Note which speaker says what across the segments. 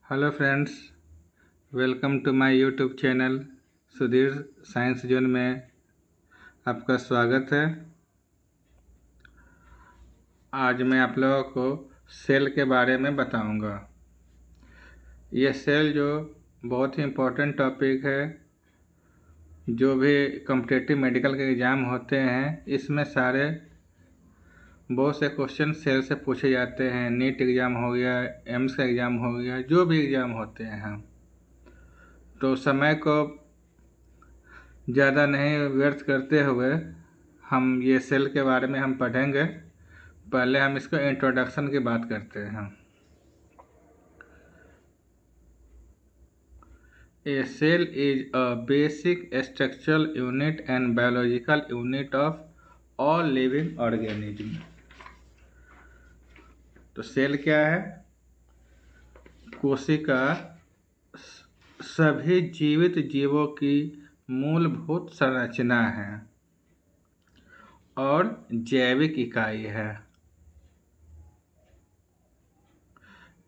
Speaker 1: Hello friends, welcome to my YouTube channel Sudhir science zone में आपका स्वागत है। आज मैं आप लोगों को सेल के बारे में बताऊंगा। यह सेल जो बहुत ही इम्पोर्टेंट टॉपिक है, जो भी कॉम्पिटिटिव मेडिकल के एग्ज़ाम होते हैं इसमें सारे बहुत से क्वेश्चन सेल से पूछे जाते हैं। नीट एग्ज़ाम हो गया, एम्स का एग्ज़ाम हो गया, जो भी एग्ज़ाम होते हैं। तो समय को ज़्यादा नहीं व्यर्थ करते हुए हम ये सेल के बारे में हम पढ़ेंगे। पहले हम इसको इंट्रोडक्शन की बात करते हैं। A cell is a basic structural unit and biological unit of all living organism. तो सेल क्या है? कोशिका सभी जीवित जीवों की मूलभूत संरचना है और जैविक इकाई है।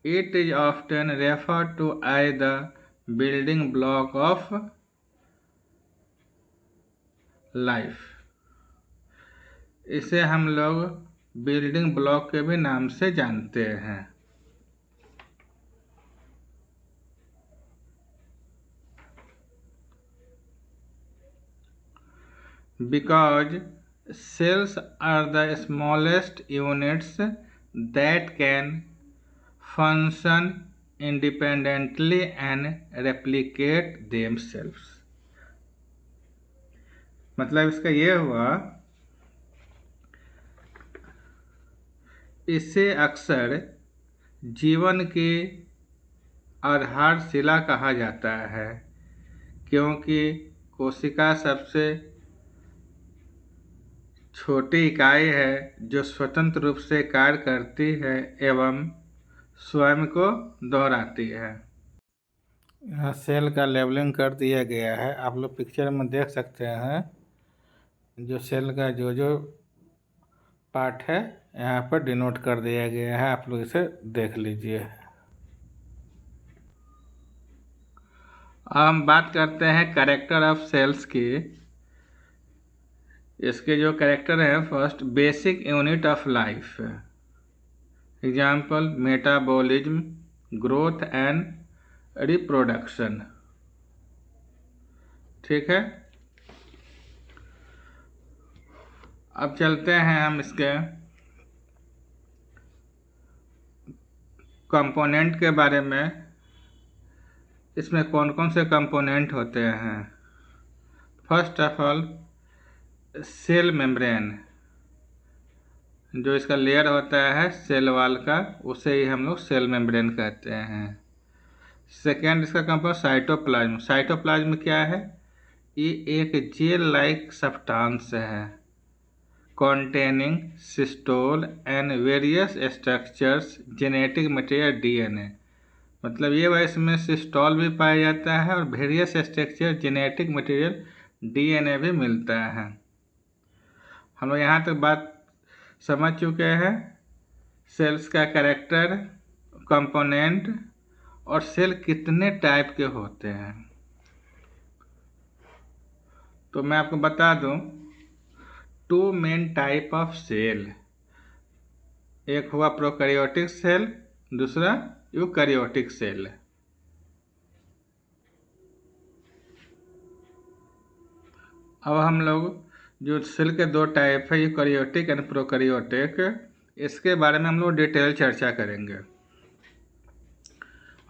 Speaker 1: It is often referred to as the building block of life। इसे हम लोग बिल्डिंग ब्लॉक के भी नाम से जानते हैं। Because cells are the smallest units that can function independently and replicate themselves। मतलब इसका ये हुआ, इसे अक्सर जीवन की आधारशिला कहा जाता है, क्योंकि कोशिका सबसे छोटी इकाई है जो स्वतंत्र रूप से कार्य करती है एवं स्वयं को दोहराती है। यहाँ सेल का लेबलिंग कर दिया गया है। आप लोग पिक्चर में देख सकते हैं जो सेल का जो पार्ट है यहाँ पर डिनोट कर दिया गया है। आप लोग इसे देख लीजिए। हम बात करते हैं कैरेक्टर ऑफ सेल्स की। इसके जो कैरेक्टर है, first basic unit of life. Example metabolism, growth and reproduction. ठीक है, अब चलते हैं हम इसके कंपोनेंट के बारे में। इसमें कौन कौन से कंपोनेंट होते हैं। First of all cell membrane, जो इसका लेयर होता है सेल वॉल का, उसे ही हम लोग सेल मेम्ब्रेन कहते हैं। सेकेंड इसका कंपाउंड साइटोप्लाज्म। साइटोप्लाज्म क्या है? ये एक जेल लाइक सब्सटेंस है containing systole and various structures genetic material DNA. मतलब ये हुआ, इसमें सिस्टोल भी पाया जाता है और various structure genetic material DNA भी मिलता है। हम लोग यहाँ तक बात समझ चुके हैं सेल्स का कैरेक्टर, कंपोनेंट और सेल कितने टाइप के होते हैं। तो मैं आपको बता दूं, two main type of cell. एक हुआ प्रोकैरियोटिक सेल, दूसरा यूकैरियोटिक सेल। अब हम लोग जो सेल के दो टाइप है, यूकैरियोटिक एंड प्रोकैरियोटिक, इसके बारे में हम लोग डिटेल चर्चा करेंगे।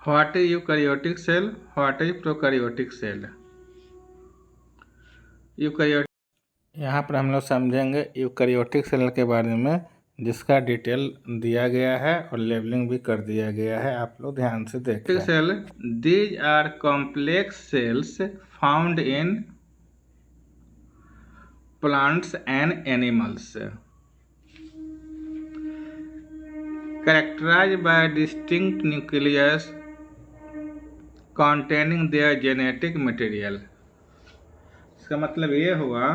Speaker 1: What is eukaryotic cell, what is prokaryotic cell. Eukaryotic, यहाँ पर हम लोग समझेंगे यूकैरियोटिक सेल के बारे में, जिसका डिटेल दिया गया है और लेबलिंग भी कर दिया गया है। आप लोग ध्यान से देखें। Cell, these are complex cells found in plants and animals, characterized by distinct nucleus containing their genetic material। इसका मतलब ये हुआ,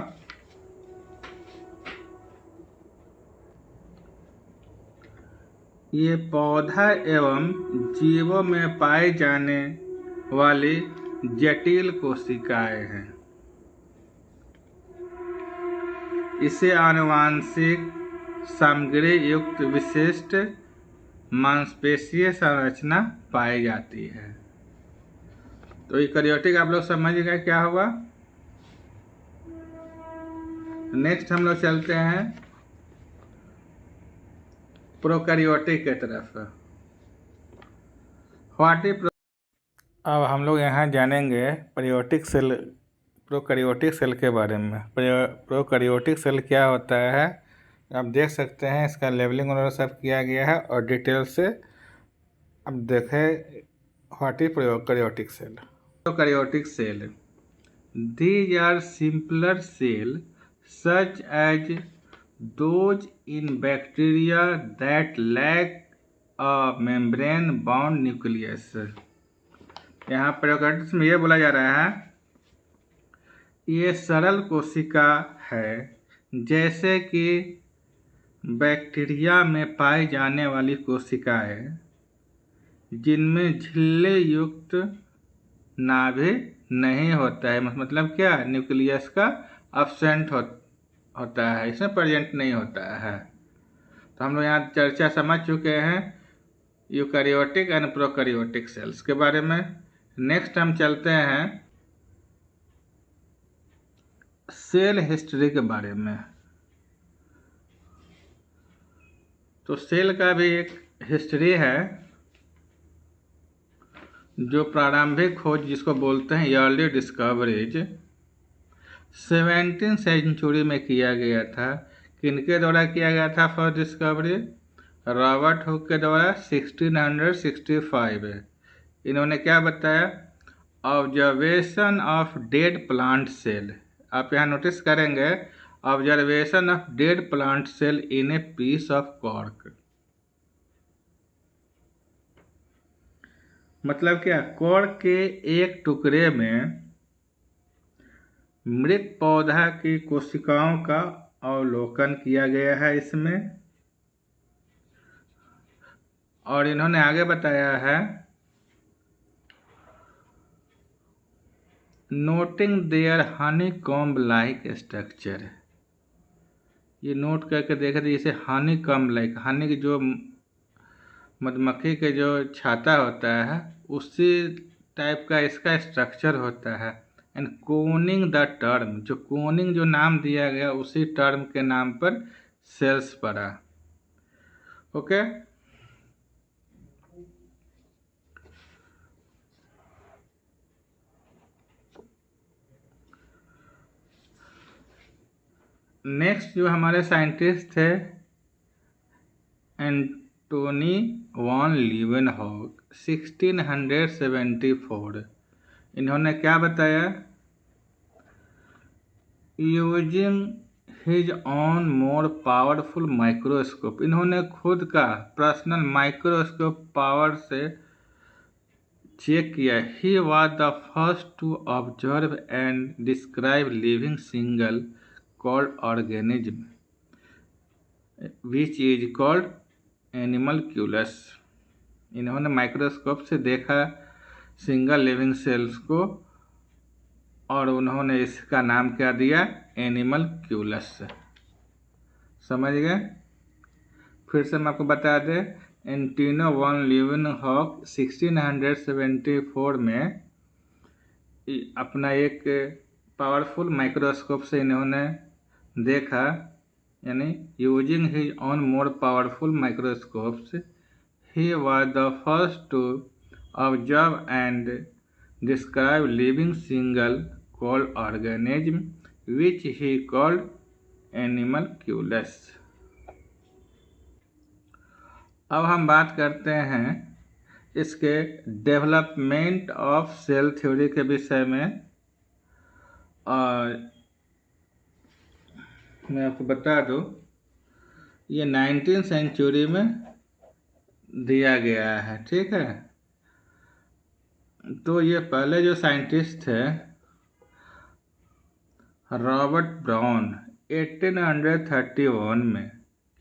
Speaker 1: ये पौधा एवं जीवों में पाई जाने वाली जटिल कोशिकाएं हैं। इसे आनुवांशिक सामग्री युक्त विशिष्ट मांसपेशीय संरचना पाई जाती है। तो यूकेरियोटिक आप लोग समझ गए क्या हुआ। नेक्स्ट हम लोग चलते हैं प्रोकैरियोटिक की तरफ। व्हाट इज अब हम लोग यहाँ जानेंगे प्रोकैरियोटिक सेल के बारे में। प्रोकैरियोटिक सेल क्या होता है आप देख सकते हैं, इसका लेवलिंग वगैरह सब किया गया है और डिटेल से अब देखें what is prokaryotic cell. Prokaryotic cell, these are simpler cell such as those in bacteria that lack a membrane bound nucleus। यहाँ प्रोकैरियोटिक्स में ये बोला जा रहा है ये सरल कोशिका है जैसे कि बैक्टीरिया में पाई जाने वाली कोशिकाएं जिनमें झिल्ली युक्त नाभि नहीं होता है। मतलब क्या, न्यूक्लियस का अब्सेंट होता है, इसमें प्रेजेंट नहीं होता है। तो हम लोग यहाँ चर्चा समझ चुके हैं यूकैरियोटिक एंड प्रोकैरियोटिक सेल्स के बारे में। नेक्स्ट हम चलते हैं सेल हिस्ट्री के बारे में। तो सेल का भी एक हिस्ट्री है जो प्रारंभिक खोज जिसको बोलते हैं अर्ली डिस्कवरीज 17वीं सेंचुरी में किया गया था। किनके द्वारा किया गया था फर्स्ट डिस्कवरी? रॉबर्ट हुक के द्वारा 1665। इन्होंने क्या बताया? Observation of dead plant cell. आप यहाँ नोटिस करेंगे observation of dead plant cell in a piece of cork. मतलब क्या, कॉर्क के एक टुकड़े में मृत पौधा की कोशिकाओं का अवलोकन किया गया है इसमें। और इन्होंने आगे बताया है noting their honeycomb like structure. ये नोट करके देखे थे जैसे हनीकॉम्ब लाइक, हनी की जो मधुमक्खी के जो छाता होता है उसी टाइप का इसका स्ट्रक्चर होता है। एंड कोनिंग द टर्म, जो कोनिंग जो नाम दिया गया उसी टर्म के नाम पर सेल्स पड़ा। ओके, नेक्स्ट जो हमारे साइंटिस्ट थे एंटोनी वॉन लीवेनहॉक 1674। इन्होंने क्या बताया? Using his own more powerful microscope. इन्होंने खुद का पर्सनल माइक्रोस्कोप पावर से चेक किया। He was the first to observe and describe living single called organism which is called animalcules. इन्होंने माइक्रोस्कोप से देखा सिंगल लिविंग सेल्स को और उन्होंने इसका नाम क्या दिया? एनिमलक्यूलस। समझ गए? फिर से हम आपको बता दें, एंटोनी वॉन लीवेनहॉक 1674 में अपना एक पावरफुल माइक्रोस्कोप से इन्होंने देखा, यानी using his own more powerful microscopes he was the first to observe and describe living single called organism which he called animalcules. अब हम बात करते हैं इसके डेवलपमेंट ऑफ सेल थ्योरी के विषय में। और मैं आपको बता दूं ये 19वीं सेंचुरी में दिया गया है, ठीक है। तो ये पहले जो साइंटिस्ट थे रॉबर्ट ब्राउन 1831 में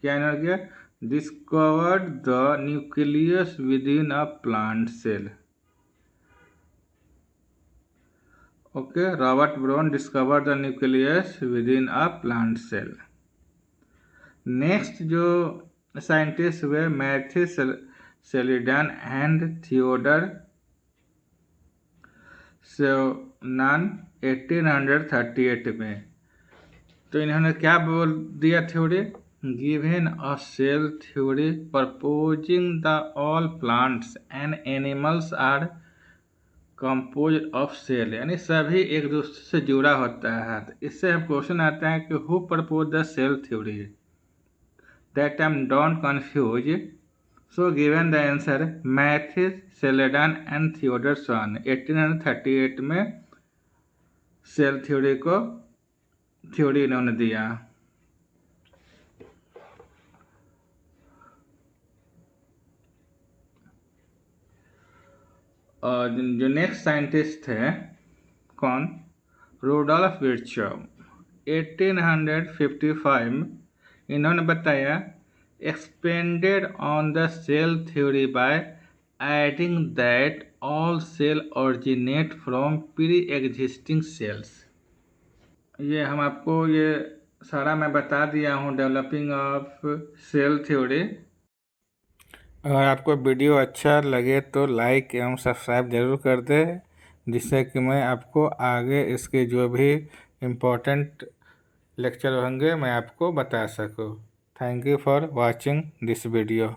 Speaker 1: क्या इन्होंने किया? discovered the nucleus within a plant cell. Okay, Robert Brown discovered the nucleus within a plant cell. Next जो साइंटिस्ट हुए Matthew Schleiden and Theodor Schwann 1838 में। तो इन्होंने क्या बोल दिया थ्योरी? Given a cell theory proposing the all plants and animals are compose of cell, यानी सभी एक दूसरे से जुड़ा होता है। तो इससे हम क्वेश्चन आता है कि who propose the cell theory? That time don't confuse. So given the answer Matthew Schleiden and Theodor Schwann 1838 में सेल थ्योरी को थ्योरी इन्होंने दिया। और जो नेक्स्ट साइंटिस्ट थे कौन? Rudolf Virchow 1855। इन्होंने बताया expanded on the cell theory by adding that all cell originate from pre existing cells. ये हम आपको ये सारा मैं बता दिया हूँ डेवलपिंग ऑफ सेल थ्योरी। अगर आपको वीडियो अच्छा लगे तो लाइक एवं सब्सक्राइब जरूर कर दें, जिससे कि मैं आपको आगे इसके जो भी इम्पोर्टेंट लेक्चर होंगे मैं आपको बता सकूं। Thank you for watching this video.